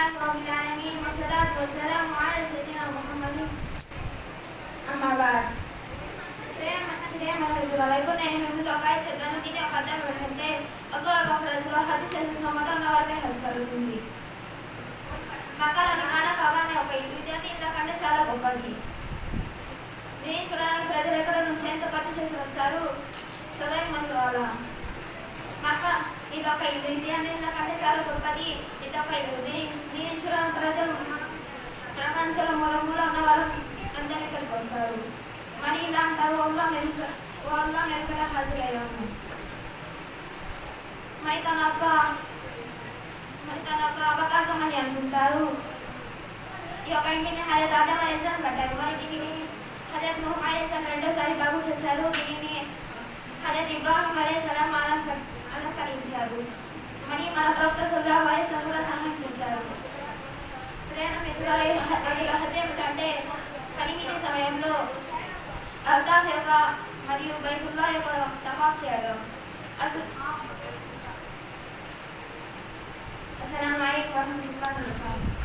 رب العالمين والصلاة والسلام على سيدنا محمد أما بعد. ఇప్పుడు నేను ముందు ఒక చదువును దీని ఒక అర్థం ఏంటంటే ఒక్కొక్క ప్రజలో హజ్ చేసిన మతంలో వారిపై హజ్ కలుగుతుంది. మక్కాలోని ఖానా కాబా అనే ఒక ఇల్లు ఇదంటే ఇంతకంటే చాలా గొప్పది. దీన్ని చూడడానికి ప్రజలు ఎక్కడ నుంచి ఎంత ఖర్చు చేసి వస్తారు. సోదరిమణులు అలా మక్కా ఇదొక ఇల్లు ఇది అంటే ఇంతకంటే చాలా గొప్పది. ఇదొక ఇల్లు దీన్ని చూడడానికి ప్రజలు ప్రపంచంలో మూల మూల ఉన్న వాళ్ళు అందరూ ఇక్కడికి వస్తారు. మరి ఇలా అంటారు వాళ్ళ మెరుగల హాజరయ్యాము. మరి తన ఒక అవకాశం అని అనుకుంటారు. ఈ యొక్క ఇంటిని హజరత్ ఆదం అలైహిస్సలాం కట్టారు. మరి దీనిని హజరత్ నూహ్ అలైహిస్సలాం రెండోసారి బాగు చేశారు. దీనిని హజరత్ ఇబ్రాహీం అలైహిస్సలాం అలంకరించారు. మరి మన ప్రవక్త సల్లల్లాహు అలైహి వసల్లం కూడా సహాయం చేశారు. ప్రేమ మిత్రుల హజ్ ఏమిటంటే 8 సమయంలో అల్తాఫ్ యొక్క మరియు బైతుల్లా యొక్క తవాఫ్ చేయడం. అస్సలాము అలైకుం వరహ్మతుల్లాహి వబరకాతుహు.